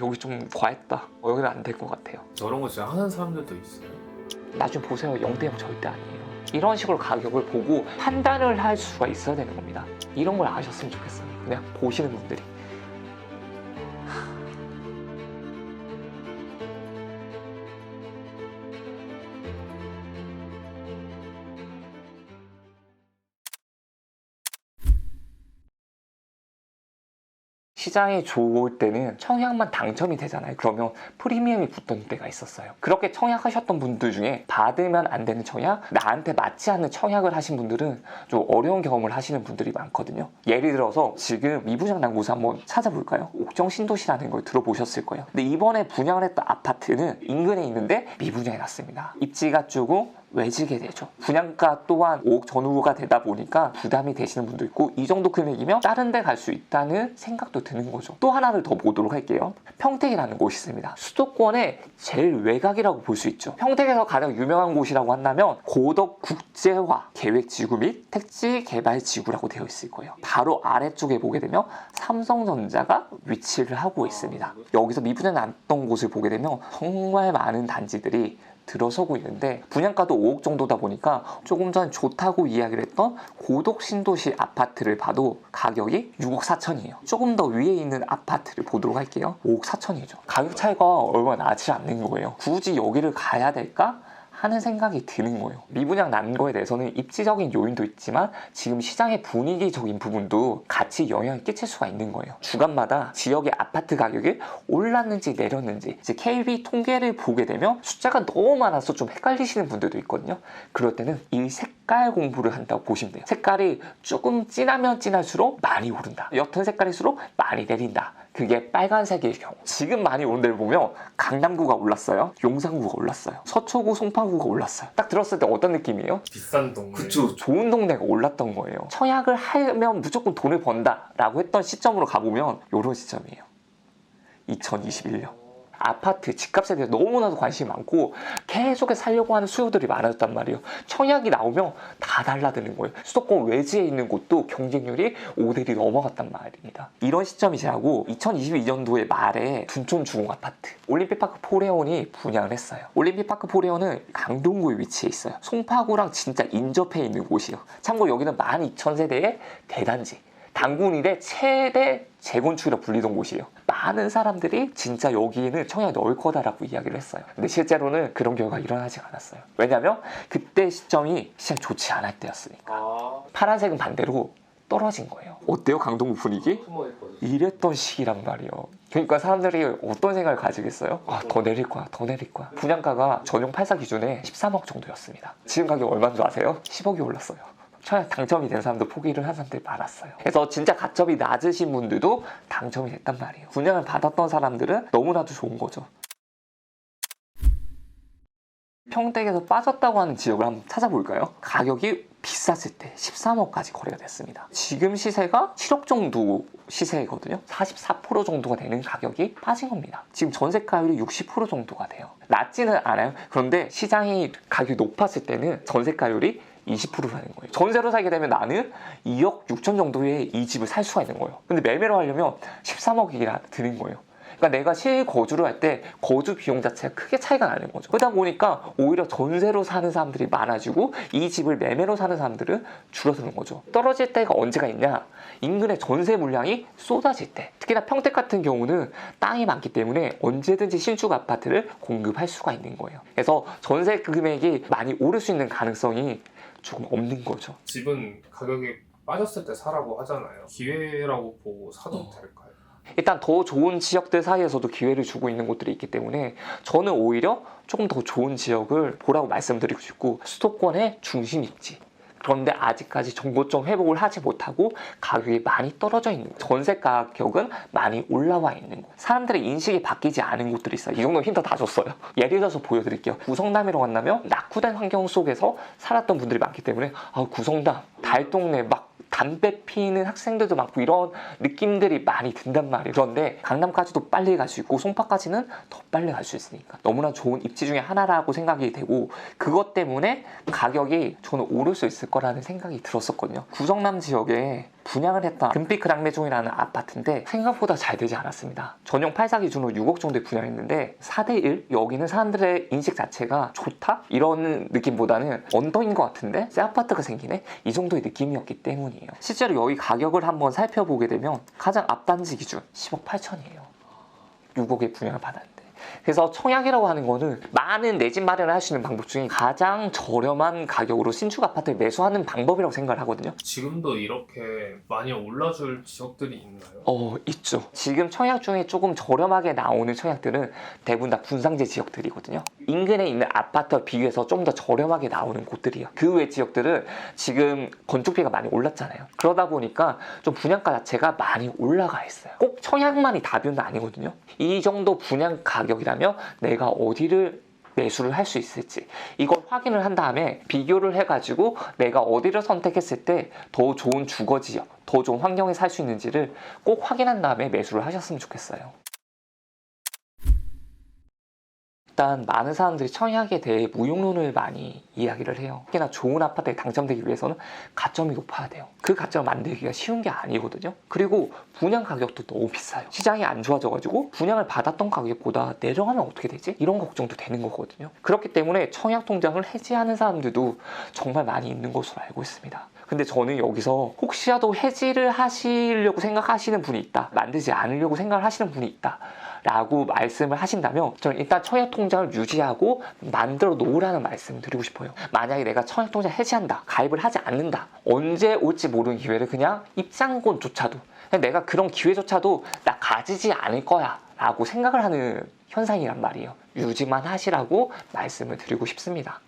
여기 좀 과했다. 여기는 안 될 것 같아요. 저런 거 진짜 하는 사람들도 있어요. 나중에 보세요. 0대0 절대 아니에요. 이런 식으로 가격을 보고 판단을 할 수가 있어야 되는 겁니다. 이런 걸 아셨으면 좋겠어요. 그냥 보시는 분들이. 시장이 좋을 때는 청약만 당첨이 되잖아요. 그러면 프리미엄이 붙던 때가 있었어요. 그렇게 청약하셨던 분들 중에 받으면 안 되는 청약, 나한테 맞지 않는 청약을 하신 분들은 좀 어려운 경험을 하시는 분들이 많거든요. 예를 들어서 지금 미분양 남고서 한번 찾아볼까요? 옥정 신도시라는 걸 들어보셨을 거예요. 근데 이번에 분양을 했던 아파트는 인근에 있는데 미분양이 났습니다. 입지가 조금 외지게 되죠. 분양가 또한 5억 전후가 되다 보니까 부담이 되시는 분도 있고, 이 정도 금액이면 다른 데 갈 수 있다는 생각도 드는 거죠. 또 하나를 더 보도록 할게요. 평택이라는 곳이 있습니다. 수도권의 제일 외곽이라고 볼 수 있죠. 평택에서 가장 유명한 곳이라고 한다면 고덕 국제화 계획지구 및 택지 개발지구라고 되어 있을 거예요. 바로 아래쪽에 보게 되면 삼성전자가 위치를 하고 있습니다. 여기서 미분양 났던 곳을 보게 되면 정말 많은 단지들이 들어서고 있는데, 분양가도 5억 정도다 보니까 조금 전 좋다고 이야기를 했던 고덕 신도시 아파트를 봐도 가격이 6억 4천이에요. 조금 더 위에 있는 아파트를 보도록 할게요. 5억 4천이죠. 가격 차이가 얼마 나지 않는 거예요. 굳이 여기를 가야 될까? 하는 생각이 드는 거예요. 미분양 난 거에 대해서는 입지적인 요인도 있지만 지금 시장의 분위기적인 부분도 같이 영향을 끼칠 수가 있는 거예요. 주간마다 지역의 아파트 가격이 올랐는지 내렸는지 이제 KB 통계를 보게 되면 숫자가 너무 많아서 좀 헷갈리시는 분들도 있거든요. 그럴 때는 이 색깔 공부를 한다고 보시면 돼요. 색깔이 조금 진하면 진할수록 많이 오른다. 옅은 색깔일수록 많이 내린다. 그게 빨간색일 경우. 지금 많이 오른 데를 보면 강남구가 올랐어요. 용산구가 올랐어요. 서초구, 송파구가 올랐어요. 딱 들었을 때 어떤 느낌이에요? 비싼 동네. 그쵸. 좋은 동네가 올랐던 거예요. 청약을 하면 무조건 돈을 번다 라고 했던 시점으로 가보면 이런 시점이에요. 2021년. 아파트, 집값에 대해 너무나도 관심이 많고 계속 살려고 하는 수요들이 많아졌단 말이에요. 청약이 나오면 다 달라드는 거예요. 수도권 외지에 있는 곳도 경쟁률이 5대1이 넘어갔단 말입니다. 이런 시점이 지나고 2022년도의 말에 둔촌 주공 아파트 올림픽파크 포레온이 분양을 했어요. 올림픽파크 포레온은 강동구에 위치해 있어요. 송파구랑 진짜 인접해 있는 곳이에요. 참고로 여기는 12,000세대의 대단지, 단군 이래 최대 재건축이라 불리던 곳이에요. 많은 사람들이 진짜 여기에는 청약이 넣을 거다라고 이야기를 했어요. 근데 실제로는 그런 결과가 일어나지 않았어요. 왜냐면 그때 시점이 시장 좋지 않을 때였으니까. 파란색은 반대로 떨어진 거예요. 어때요? 강동구 분위기? 이랬던 시기란 말이에요. 그러니까 사람들이 어떤 생각을 가지겠어요? 더 내릴 거야, 더 내릴 거야. 분양가가 전용 84 기준에 13억 정도였습니다. 지금 가격 얼마인 줄 아세요? 10억이 올랐어요. 청약 당첨이 된 사람도 포기를 한 사람들이 많았어요. 그래서 진짜 가점이 낮으신 분들도 당첨이 됐단 말이에요. 분양을 받았던 사람들은 너무나도 좋은 거죠. 평택에서 빠졌다고 하는 지역을 한번 찾아볼까요? 가격이 비쌌을 때 13억까지 거래가 됐습니다. 지금 시세가 7억 정도 시세거든요. 44% 정도가 되는 가격이 빠진 겁니다. 지금 전세가율이 60% 정도가 돼요. 낮지는 않아요. 그런데 시장이 가격이 높았을 때는 전세가율이 20%라는 거예요. 전세로 살게 되면 나는 2억 6천 정도의 이 집을 살 수가 있는 거예요. 근데 매매로 하려면 13억이나 드는 거예요. 그러니까 내가 실거주를 할 때 거주 비용 자체가 크게 차이가 나는 거죠. 그러다 보니까 오히려 전세로 사는 사람들이 많아지고 이 집을 매매로 사는 사람들은 줄어드는 거죠. 떨어질 때가 언제가 있냐? 인근의 전세 물량이 쏟아질 때. 특히나 평택 같은 경우는 땅이 많기 때문에 언제든지 신축 아파트를 공급할 수가 있는 거예요. 그래서 전세 금액이 많이 오를 수 있는 가능성이 조금 없는 거죠. 집은 가격이 빠졌을 때 사라고 하잖아요. 기회라고 보고 사도 될까요? 일단 더 좋은 지역들 사이에서도 기회를 주고 있는 곳들이 있기 때문에 저는 오히려 조금 더 좋은 지역을 보라고 말씀드리고 싶고, 수도권의 중심 입지, 그런데 아직까지 정보점 회복을 하지 못하고 가격이 많이 떨어져 있는 곳, 전세 가격은 많이 올라와 있는 곳, 사람들의 인식이 바뀌지 않은 곳들이 있어요. 이 정도 힌트 다 줬어요. 예를 들어서 보여드릴게요. 구성담이라고 한다면 낙후된 환경 속에서 살았던 분들이 많기 때문에 구성담, 달동네 막 담배 피는 학생들도 많고 이런 느낌들이 많이 든단 말이에요. 그런데 강남까지도 빨리 갈 수 있고 송파까지는 더 빨리 갈 수 있으니까 너무나 좋은 입지 중에 하나라고 생각이 되고, 그것 때문에 가격이 저는 오를 수 있을 거라는 생각이 들었었거든요. 구성남 지역에 분양을 했던 금빛그랑레종이라는 아파트인데 생각보다 잘 되지 않았습니다. 전용 8사 기준으로 6억 정도에 분양했는데 4대1? 여기는 사람들의 인식 자체가 좋다? 이런 느낌보다는 언더인 것 같은데 새 아파트가 생기네? 이 정도의 느낌이었기 때문이에요. 실제로 여기 가격을 한번 살펴보게 되면 가장 앞단지 기준 10억 8천이에요. 6억에 분양을 받았는데. 그래서 청약이라고 하는 거는 많은 내 집 마련을 할 수 있는 방법 중에 가장 저렴한 가격으로 신축 아파트를 매수하는 방법이라고 생각을 하거든요. 지금도 이렇게 많이 올라줄 지역들이 있나요? 있죠. 지금 청약 중에 조금 저렴하게 나오는 청약들은 대부분 다 분상제 지역들이거든요. 인근에 있는 아파트와 비교해서 좀 더 저렴하게 나오는 곳들이요. 그 외 지역들은 지금 건축비가 많이 올랐잖아요. 그러다 보니까 좀 분양가 자체가 많이 올라가 있어요. 꼭 청약만이 답은 아니거든요. 이 정도 분양 가격이라면 내가 어디를 매수를 할 수 있을지 이걸 확인을 한 다음에 비교를 해가지고 내가 어디를 선택했을 때 더 좋은 주거지역, 더 좋은 환경에 살 수 있는지를 꼭 확인한 다음에 매수를 하셨으면 좋겠어요. 일단 많은 사람들이 청약에 대해 무용론을 많이 이야기를 해요. 특히나 좋은 아파트에 당첨되기 위해서는 가점이 높아야 돼요. 그 가점을 만들기가 쉬운 게 아니거든요. 그리고 분양 가격도 너무 비싸요. 시장이 안 좋아져가지고 분양을 받았던 가격보다 내려가면 어떻게 되지? 이런 걱정도 되는 거거든요. 그렇기 때문에 청약 통장을 해지하는 사람들도 정말 많이 있는 것으로 알고 있습니다. 근데 저는 여기서 혹시라도 해지를 하시려고 생각하시는 분이 있다, 만들지 않으려고 생각을 하시는 분이 있다 라고 말씀을 하신다면 저는 일단 청약통장을 유지하고 만들어 놓으라는 말씀을 드리고 싶어요. 만약에 내가 청약통장 해지한다, 가입을 하지 않는다, 언제 올지 모르는 기회를 그냥 입장권조차도 그냥 내가 그런 기회조차도 나 가지지 않을 거야 라고 생각을 하는 현상이란 말이에요. 유지만 하시라고 말씀을 드리고 싶습니다.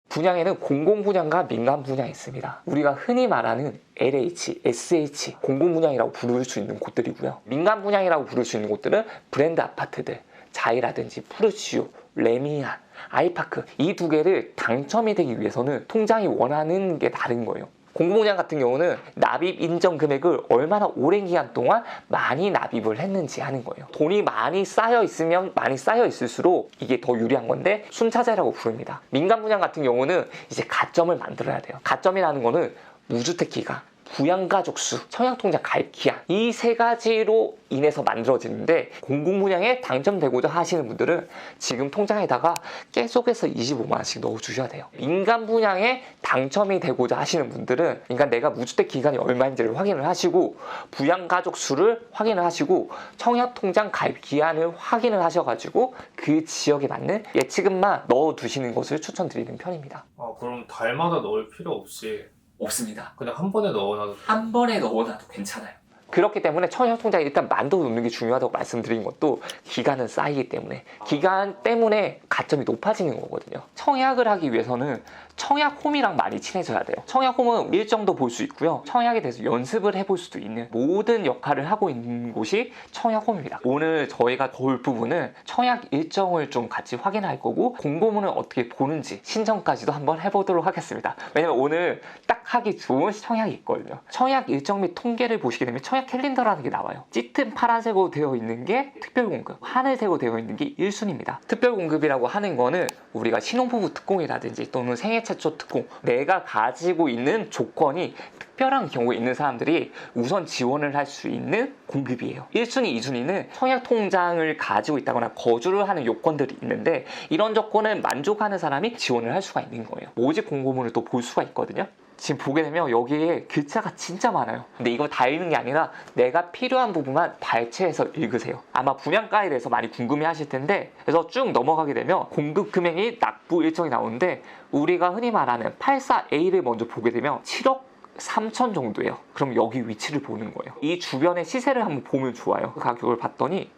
분양에는 공공분양과 민간분양이 있습니다. 우리가 흔히 말하는 LH, SH, 공공분양이라고 부를 수 있는 곳들이고요. 민간분양이라고 부를 수 있는 곳들은 브랜드 아파트들, 자이라든지 푸르시오, 레미안, 아이파크 이 두 개를 당첨이 되기 위해서는 통장이 원하는 게 다른 거예요. 공공분양 같은 경우는 납입 인정 금액을 얼마나 오랜 기간 동안 많이 납입을 했는지 하는 거예요. 돈이 많이 쌓여 있으면 많이 쌓여 있을수록 이게 더 유리한 건데 순차제라고 부릅니다. 민간 분양 같은 경우는 이제 가점을 만들어야 돼요. 가점이라는 거는 무주택 기간, 부양가족 수, 청약통장 가입 기한 이 세 가지로 인해서 만들어지는데 공공분양에 당첨되고자 하시는 분들은 지금 통장에다가 계속해서 25만 원씩 넣어주셔야 돼요. 민간 분양에 당첨이 되고자 하시는 분들은 그러니까 내가 무주택 기간이 얼마인지를 확인을 하시고 부양가족 수를 확인을 하시고 청약통장 가입 기한을 확인을 하셔가지고 그 지역에 맞는 예치금만 넣어두시는 것을 추천드리는 편입니다. 그럼 달마다 넣을 필요 없이 없습니다. 그냥 한 번에 넣어놔도 한 번에 넣어놔도 괜찮아요. 그렇기 때문에 청약통장에 일단 만들어 놓는 게 중요하다고 말씀드린 것도 기간은 쌓이기 때문에 기간 때문에 가점이 높아지는 거거든요. 청약을 하기 위해서는 청약홈이랑 많이 친해져야 돼요. 청약홈은 일정도 볼 수 있고요. 청약에 대해서 연습을 해볼 수도 있는 모든 역할을 하고 있는 곳이 청약홈입니다. 오늘 저희가 볼 부분은 청약 일정을 좀 같이 확인할 거고 공고문을 어떻게 보는지 신청까지도 한번 해보도록 하겠습니다. 왜냐면 오늘 딱 하기 좋은 청약이 있거든요. 청약 일정 및 통계를 보시게 되면 청약 캘린더라는 게 나와요. 짙은 파란색으로 되어 있는 게 특별공급, 하늘색으로 되어 있는 게 1순위입니다. 특별공급이라고 하는 거는 우리가 신혼부부 특공이라든지 또는 생애 최초 특공, 내가 가지고 있는 조건이 특별한 경우에 있는 사람들이 우선 지원을 할 수 있는 공급이에요. 1순위, 2순위는 청약통장을 가지고 있다거나 거주를 하는 요건들이 있는데 이런 조건을 만족하는 사람이 지원을 할 수가 있는 거예요. 모집 공고문을 또 볼 수가 있거든요. 지금 보게 되면 여기에 글자가 진짜 많아요. 근데 이거 다 읽는 게 아니라 내가 필요한 부분만 발췌해서 읽으세요. 아마 분양가에 대해서 많이 궁금해 하실 텐데 그래서 쭉 넘어가게 되면 공급 금액이 납부 일정이 나오는데 우리가 흔히 말하는 84A를 먼저 보게 되면 7억 3천 정도예요. 그럼 여기 위치를 보는 거예요. 이 주변의 시세를 한번 보면 좋아요. 그 가격을 봤더니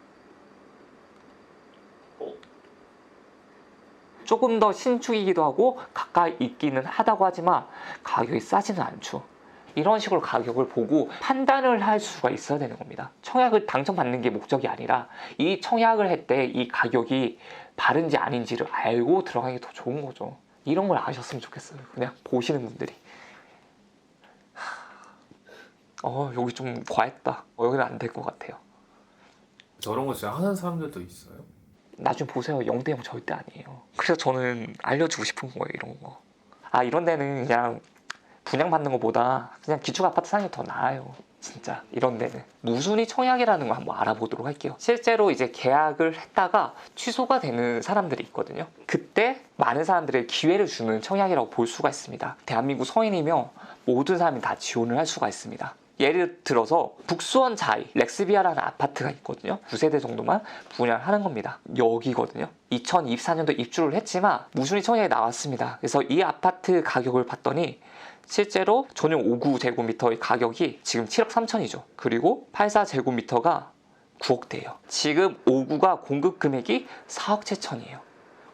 조금 더 신축이기도 하고 가까이 있기는 하다고 하지만 가격이 싸지는 않죠. 이런 식으로 가격을 보고 판단을 할 수가 있어야 되는 겁니다. 청약을 당첨받는 게 목적이 아니라 이 청약을 할 때 이 가격이 바른지 아닌지를 알고 들어가는 게 더 좋은 거죠. 이런 걸 아셨으면 좋겠어요. 그냥 보시는 분들이. 여기 좀 과했다. 여기는 안 될 것 같아요. 저런 거 진짜 하는 사람들도 있어요? 나중에 보세요. 0대0 절대 아니에요. 그래서 저는 알려주고 싶은 거예요. 이런 거. 이런 데는 그냥 분양받는 것보다 그냥 기축 아파트 사는 게 더 나아요. 진짜 이런 데는 무순위 청약이라는 거 한번 알아보도록 할게요. 실제로 이제 계약을 했다가 취소가 되는 사람들이 있거든요. 그때 많은 사람들의 기회를 주는 청약이라고 볼 수가 있습니다. 대한민국 서인이며 모든 사람이 다 지원을 할 수가 있습니다. 예를 들어서 북수원 자이 렉스비아라는 아파트가 있거든요. 9세대 정도만 분양하는 겁니다. 여기거든요. 2024년도 입주를 했지만 무순위 청약이 나왔습니다. 그래서 이 아파트 가격을 봤더니 실제로 전용 59제곱미터의 가격이 지금 7억 3천이죠. 그리고 84제곱미터가 9억대예요. 지금 59가 공급 금액이 4억 7천이에요.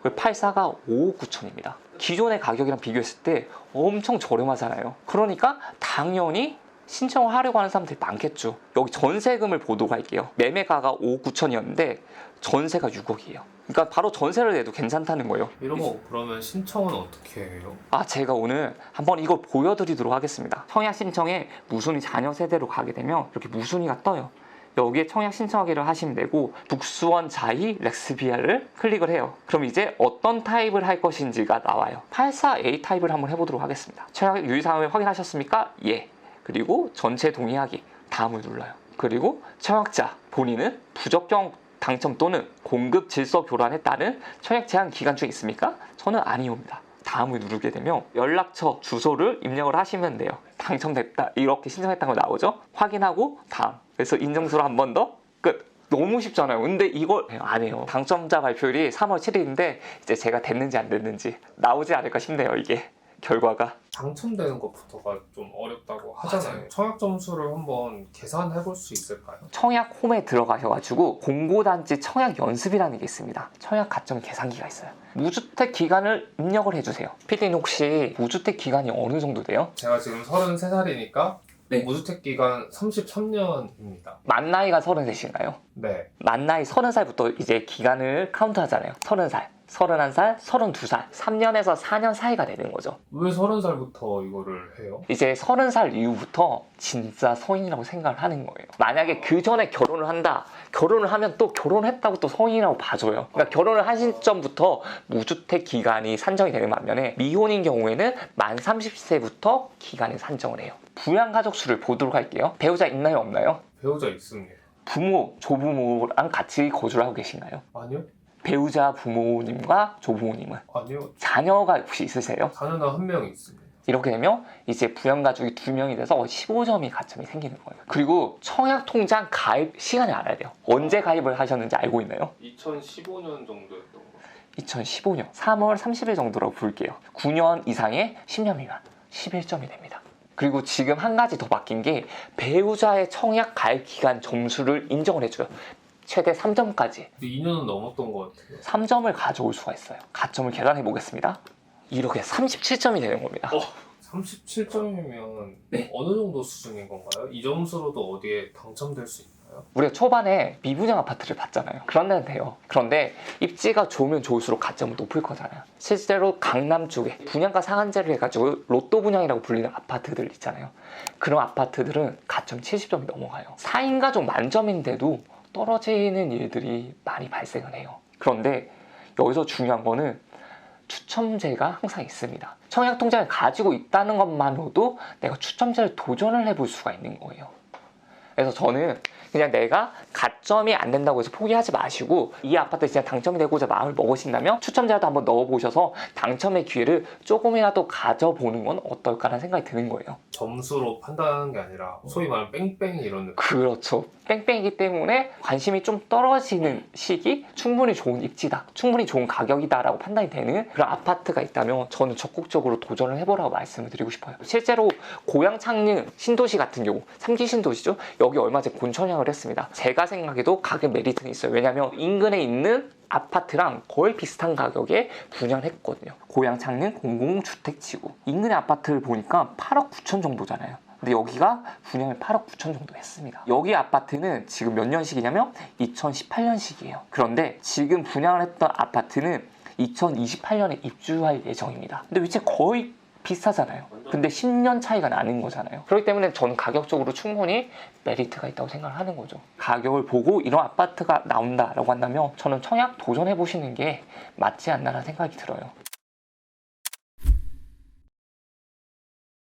그리고 84가 5억 9천입니다. 기존의 가격이랑 비교했을 때 엄청 저렴하잖아요. 그러니까 당연히 신청을 하려고 하는 사람들이 많겠죠. 여기 전세금을 보도록 할게요. 매매가가 5억 9천이었는데 전세가 6억이에요. 그러니까 바로 전세를 내도 괜찮다는 거예요. 이런 거 그러면 신청은 어떻게 해요? 제가 오늘 한번 이걸 보여드리도록 하겠습니다. 청약 신청에 무순위 자녀 세대로 가게 되면 이렇게 무순위가 떠요. 여기에 청약 신청하기를 하시면 되고 북수원 자이 렉스비아를 클릭을 해요. 그럼 이제 어떤 타입을 할 것인지가 나와요. 84A 타입을 한번 해보도록 하겠습니다. 청약 유의사항을 확인하셨습니까? 예. 그리고 전체 동의하기 다음을 눌러요. 그리고 청약자 본인은 부적격 당첨 또는 공급 질서 교란에 따른 청약 제한 기간 중에 있습니까? 저는 아니옵니다. 다음을 누르게 되면 연락처 주소를 입력을 하시면 돼요. 당첨됐다 이렇게 신청했다는 거 나오죠? 확인하고 다음. 그래서 인증서로 한 번 더 끝. 너무 쉽잖아요. 근데 이걸 안 해요. 당첨자 발표일이 3월 7일인데 이제 제가 됐는지 안 됐는지 나오지 않을까 싶네요. 이게 결과가. 당첨되는 것부터가 좀 어렵다고 하잖아요. 청약 점수를 한번 계산해 볼 수 있을까요? 청약 홈에 들어가셔가지고 공고단지 청약 연습이라는 게 있습니다. 청약 가점 계산기가 있어요. 무주택 기간을 입력을 해주세요. PD는 혹시 무주택 기간이 어느 정도 돼요? 제가 지금 33살이니까 네. 무주택 기간 33년입니다. 만 나이가 33인가요? 네. 만 나이 30살부터 이제 기간을 카운트하잖아요. 30살, 31살, 32살, 3년에서 4년 사이가 되는 거죠. 왜 30살부터 이거를 해요? 이제 30살 이후부터 진짜 성인이라고 생각을 하는 거예요. 만약에 그 전에 결혼을 한다. 결혼을 하면 또 결혼했다고 또 성인이라고 봐줘요. 그러니까 결혼을 한 시점부터 무주택 기간이 산정이 되는 반면에 미혼인 경우에는 만 30세부터 기간을 산정을 해요. 부양가족 수를 보도록 할게요. 배우자 있나요, 없나요? 배우자 있습니다. 부모, 조부모랑 같이 거주를 하고 계신가요? 아니요? 배우자 부모님과 조부모님은? 아니요. 자녀가 혹시 있으세요? 자녀는 한 명 있습니다. 이렇게 되면 이제 부양가족이 2명이 돼서 15점이 가점이 생기는 거예요. 그리고 청약통장 가입 시간을 알아야 돼요. 언제 가입을 하셨는지 알고 있나요? 2015년 정도였던 거. 2015년 3월 30일 정도라고 볼게요. 9년 이상의 10년 미만 11점이 됩니다. 그리고 지금 한 가지 더 바뀐 게 배우자의 청약 가입 기간 점수를 인정을 해줘요. 최대 3점까지. 근데 2년은 넘었던 것 같아요. 3점을 가져올 수가 있어요. 가점을 계산해 보겠습니다. 이렇게 37점이 되는 겁니다. 37점이면 네. 어느 정도 수준인 건가요? 이 점수로도 어디에 당첨될 수 있나요? 우리가 초반에 미분양 아파트를 봤잖아요. 그런 데는 돼요. 그런데 입지가 좋으면 좋을수록 가점은 높을 거잖아요. 실제로 강남 쪽에 분양가 상한제를 해가지고 로또 분양이라고 불리는 아파트들 있잖아요. 그런 아파트들은 가점 70점이 넘어가요. 4인 가족 만점인데도 떨어지는 일들이 많이 발생을 해요. 그런데 여기서 중요한 거는 추첨제가 항상 있습니다. 청약통장을 가지고 있다는 것만으로도 내가 추첨제를 도전을 해볼 수가 있는 거예요. 그래서 저는 그냥 내가 가점이 안 된다고 해서 포기하지 마시고 이 아파트에 진짜 당첨이 되고자 마음을 먹으신다면 추첨제라도 한번 넣어보셔서 당첨의 기회를 조금이라도 가져보는 건 어떨까라는 생각이 드는 거예요. 점수로 판단하는 게 아니라 소위 말하는 뺑뺑이 이런 느낌. 그렇죠. 뺑뺑이기 때문에 관심이 좀 떨어지는 시기 충분히 좋은 입지다, 충분히 좋은 가격이다 라고 판단이 되는 그런 아파트가 있다면 저는 적극적으로 도전을 해보라고 말씀을 드리고 싶어요. 실제로 고양 창릉 신도시 같은 경우 3기 신도시죠. 여기 얼마 전에 본청약을 했습니다. 제가 생각해도 가격 메리트는 있어요. 왜냐하면 인근에 있는 아파트랑 거의 비슷한 가격에 분양을 했거든요. 고양 창릉 공공주택지구 인근의 아파트를 보니까 8억 9천 정도잖아요. 근데 여기가 분양을 8억 9천 정도 했습니다. 여기 아파트는 지금 몇 년식이냐면 2018년식이에요. 그런데 지금 분양을 했던 아파트는 2028년에 입주할 예정입니다. 근데 위치가 거의 비슷하잖아요. 근데 10년 차이가 나는 거잖아요. 그렇기 때문에 저는 가격적으로 충분히 메리트가 있다고 생각을 하는 거죠. 가격을 보고 이런 아파트가 나온다라고 한다면 저는 청약 도전해 보시는 게 맞지 않나라는 생각이 들어요.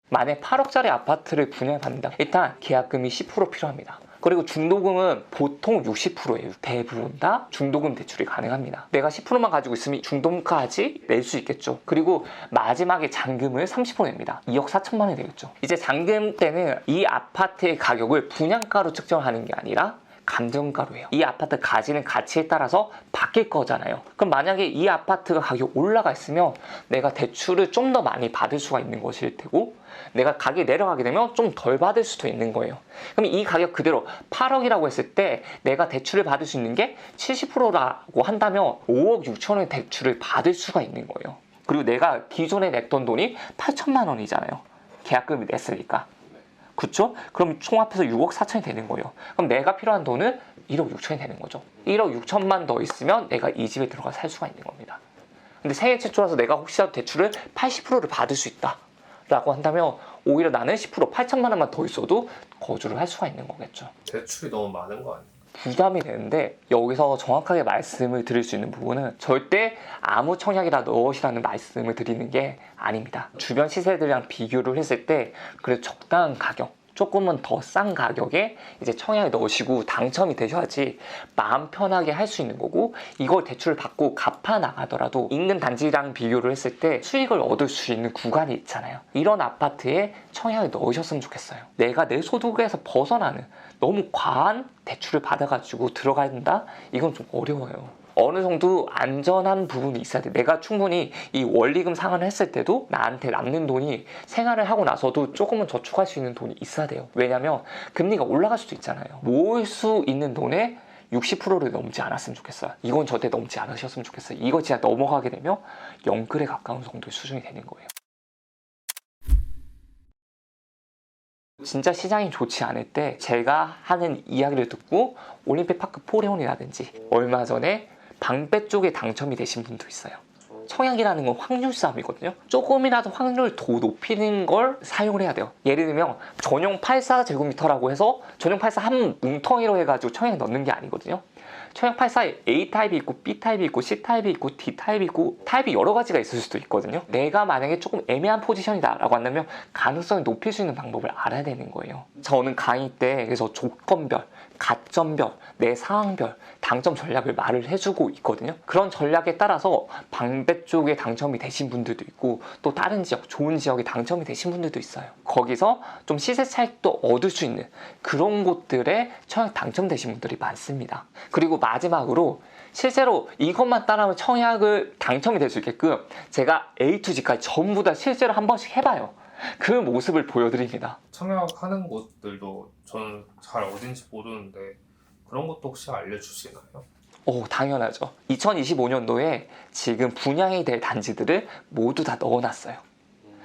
만약 8억짜리 아파트를 분양받는다. 일단 계약금이 10% 필요합니다. 그리고 중도금은 보통 60%예요. 대부분 다 중도금 대출이 가능합니다. 내가 10%만 가지고 있으면 중도금까지 낼 수 있겠죠. 그리고 마지막에 잔금을 30% 냅니다. 2억 4천만 원이 되겠죠. 이제 잔금 때는 이 아파트의 가격을 분양가로 측정하는 게 아니라 감정가로예요. 이 아파트 가지는 가치에 따라서 바뀔 거잖아요. 그럼 만약에 이 아파트가 가격이 올라가 있으면 내가 대출을 좀 더 많이 받을 수가 있는 것일 테고, 내가 가격이 내려가게 되면 좀 덜 받을 수도 있는 거예요. 그럼 이 가격 그대로 8억이라고 했을 때 내가 대출을 받을 수 있는 게 70%라고 한다면 5억 6천원의 대출을 받을 수가 있는 거예요. 그리고 내가 기존에 냈던 돈이 8천만 원이잖아요. 계약금이 냈으니까. 그쵸? 그럼 총합해서 6억 4천이 되는 거예요. 그럼 내가 필요한 돈은 1억 6천이 되는 거죠. 1억 6천만 더 있으면 내가 이 집에 들어가 살 수가 있는 겁니다. 근데 생애 최초라서 내가 혹시라도 대출을 80%를 받을 수 있다 라고 한다면 오히려 나는 10% 8천만 원만 더 있어도 거주를 할 수가 있는 거겠죠. 대출이 너무 많은 거 아니에요? 부담이 되는데, 여기서 정확하게 말씀을 드릴 수 있는 부분은 절대 아무 청약이라 넣으시라는 말씀을 드리는 게 아닙니다. 주변 시세들이랑 비교를 했을 때 그래도 적당한 가격, 조금은 더 싼 가격에 이제 청약에 넣으시고 당첨이 되셔야지 마음 편하게 할 수 있는 거고, 이걸 대출을 받고 갚아 나가더라도 인근 단지랑 비교를 했을 때 수익을 얻을 수 있는 구간이 있잖아요. 이런 아파트에 청약을 넣으셨으면 좋겠어요. 내가 내 소득에서 벗어나는 너무 과한 대출을 받아가지고 들어가야 된다? 이건 좀 어려워요. 어느 정도 안전한 부분이 있어야 돼. 내가 충분히 이 원리금 상환을 했을 때도 나한테 남는 돈이 생활을 하고 나서도 조금은 저축할 수 있는 돈이 있어야 돼요. 왜냐면 금리가 올라갈 수도 있잖아요. 모을 수 있는 돈의 60%를 넘지 않았으면 좋겠어요. 이건 절대 넘지 않으셨으면 좋겠어요. 이거 진짜 넘어가게 되면 영끌에 가까운 정도의 수준이 되는 거예요. 진짜 시장이 좋지 않을 때 제가 하는 이야기를 듣고 올림픽파크 포레온이라든지 얼마 전에 방배 쪽에 당첨이 되신 분도 있어요. 청약이라는 건 확률 싸움이거든요. 조금이라도 확률을 더 높이는 걸 사용을 해야 돼요. 예를 들면 전용 84제곱미터라고 해서 전용 84 한 뭉텅이로 해가지고 청약에 넣는 게 아니거든요. 청약 84에 A타입이 있고 B타입이 있고 C타입이 있고 D타입이 있고 타입이 여러 가지가 있을 수도 있거든요. 내가 만약에 조금 애매한 포지션이다 라고 한다면 가능성을 높일 수 있는 방법을 알아야 되는 거예요. 저는 강의 때 그래서 조건별, 가점별, 내 상황별 당첨 전략을 말을 해주고 있거든요. 그런 전략에 따라서 방배 쪽에 당첨이 되신 분들도 있고 또 다른 지역, 좋은 지역에 당첨이 되신 분들도 있어요. 거기서 좀 시세 차익도 얻을 수 있는 그런 곳들에 청약 당첨되신 분들이 많습니다. 그리고 마지막으로 실제로 이것만 따라하면 청약을 당첨이 될 수 있게끔 제가 A to G까지 전부 다 실제로 한 번씩 해봐요. 그 모습을 보여드립니다. 청약하는 곳들도 저는 잘 어딘지 모르는데 그런 것도 혹시 알려주시나요? 당연하죠. 2025년도에 지금 분양이 될 단지들을 모두 다 넣어놨어요.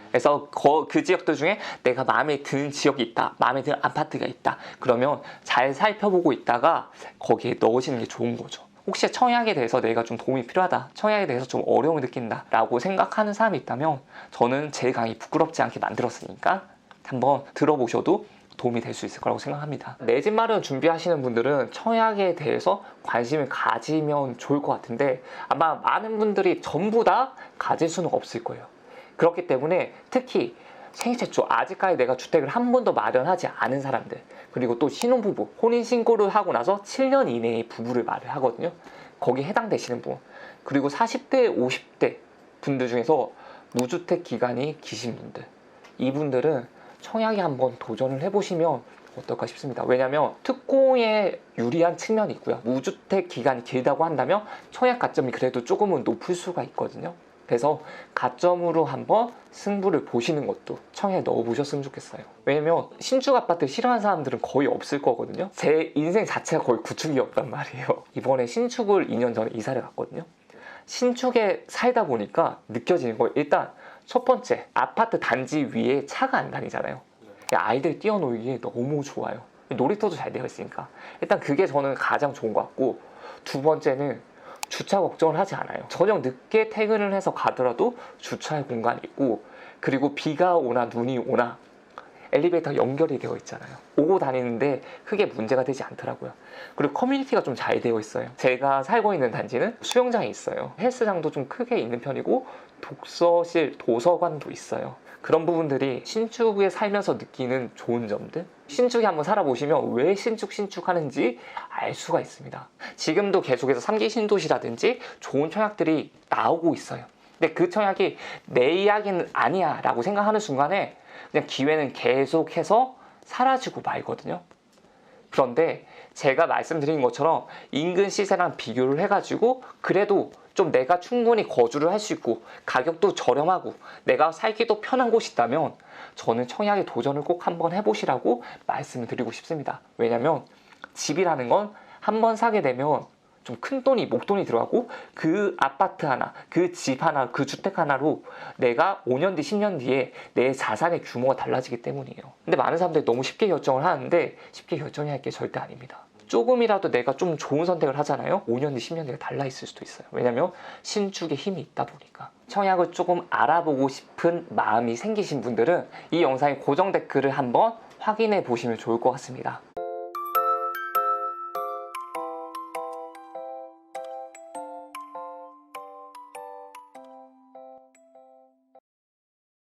그래서 그 지역들 중에 내가 마음에 드는 지역이 있다, 마음에 드는 아파트가 있다, 그러면 잘 살펴보고 있다가 거기에 넣으시는 게 좋은 거죠. 혹시 청약에 대해서 내가 좀 도움이 필요하다, 청약에 대해서 좀 어려움을 느낀다 라고 생각하는 사람이 있다면 저는 제 강의 부끄럽지 않게 만들었으니까 한번 들어보셔도 도움이 될 수 있을 거라고 생각합니다. 내 집 마련 준비하시는 분들은 청약에 대해서 관심을 가지면 좋을 것 같은데 아마 많은 분들이 전부 다 가질 수는 없을 거예요. 그렇기 때문에 특히 생애 최초 아직까지 내가 주택을 한 번도 마련하지 않은 사람들, 그리고 또 신혼부부, 혼인신고를 하고 나서 7년 이내의 부부를 말을 하거든요. 거기에 해당되시는 분, 그리고 40대 50대 분들 중에서 무주택 기간이 기신 분들, 이분들은 청약에 한번 도전을 해보시면 어떨까 싶습니다. 왜냐하면 특공에 유리한 측면이 있고요. 무주택 기간이 길다고 한다면 청약 가점이 그래도 조금은 높을 수가 있거든요. 그래서 가점으로 한번 승부를 보시는 것도 청약에 넣어보셨으면 좋겠어요. 왜냐면 신축 아파트 싫어하는 사람들은 거의 없을 거거든요. 제 인생 자체가 거의 구축이었단 말이에요. 이번에 신축을 2년 전에 이사를 갔거든요. 신축에 살다 보니까 느껴지는 거, 일단 첫 번째, 아파트 단지 위에 차가 안 다니잖아요. 아이들 뛰어놀기에 너무 좋아요. 놀이터도 잘 되어 있으니까 일단 그게 저는 가장 좋은 것 같고, 두 번째는 주차 걱정을 하지 않아요. 저녁 늦게 퇴근을 해서 가더라도 주차할 공간이 있고, 그리고 비가 오나 눈이 오나 엘리베이터가 연결이 되어 있잖아요. 오고 다니는데 크게 문제가 되지 않더라고요. 그리고 커뮤니티가 좀 잘 되어 있어요. 제가 살고 있는 단지는 수영장이 있어요. 헬스장도 좀 크게 있는 편이고 독서실, 도서관도 있어요. 그런 부분들이 신축에 살면서 느끼는 좋은 점들, 신축에 한번 살아보시면 왜 신축 하는지 알 수가 있습니다. 지금도 계속해서 3기 신도시라든지 좋은 청약들이 나오고 있어요. 근데 그 청약이 내 이야기는 아니야 라고 생각하는 순간에 그냥 기회는 계속해서 사라지고 말거든요. 그런데 제가 말씀드린 것처럼 인근 시세랑 비교를 해가지고 그래도 좀 내가 충분히 거주를 할 수 있고 가격도 저렴하고 내가 살기도 편한 곳이 있다면 저는 청약에 도전을 꼭 한번 해보시라고 말씀을 드리고 싶습니다. 왜냐면 집이라는 건 한번 사게 되면 좀 큰 돈이, 목돈이 들어가고 그 아파트 하나, 그 집 하나, 그 주택 하나로 내가 5년 뒤, 10년 뒤에 내 자산의 규모가 달라지기 때문이에요. 근데 많은 사람들이 너무 쉽게 결정을 하는데 쉽게 결정해야 할 게 절대 아닙니다. 조금이라도 내가 좀 좋은 선택을 하잖아요. 5년 뒤, 10년 뒤가 달라 있을 수도 있어요. 왜냐면 신축에 힘이 있다 보니까. 청약을 조금 알아보고 싶은 마음이 생기신 분들은 이 영상의 고정 댓글을 한번 확인해 보시면 좋을 것 같습니다.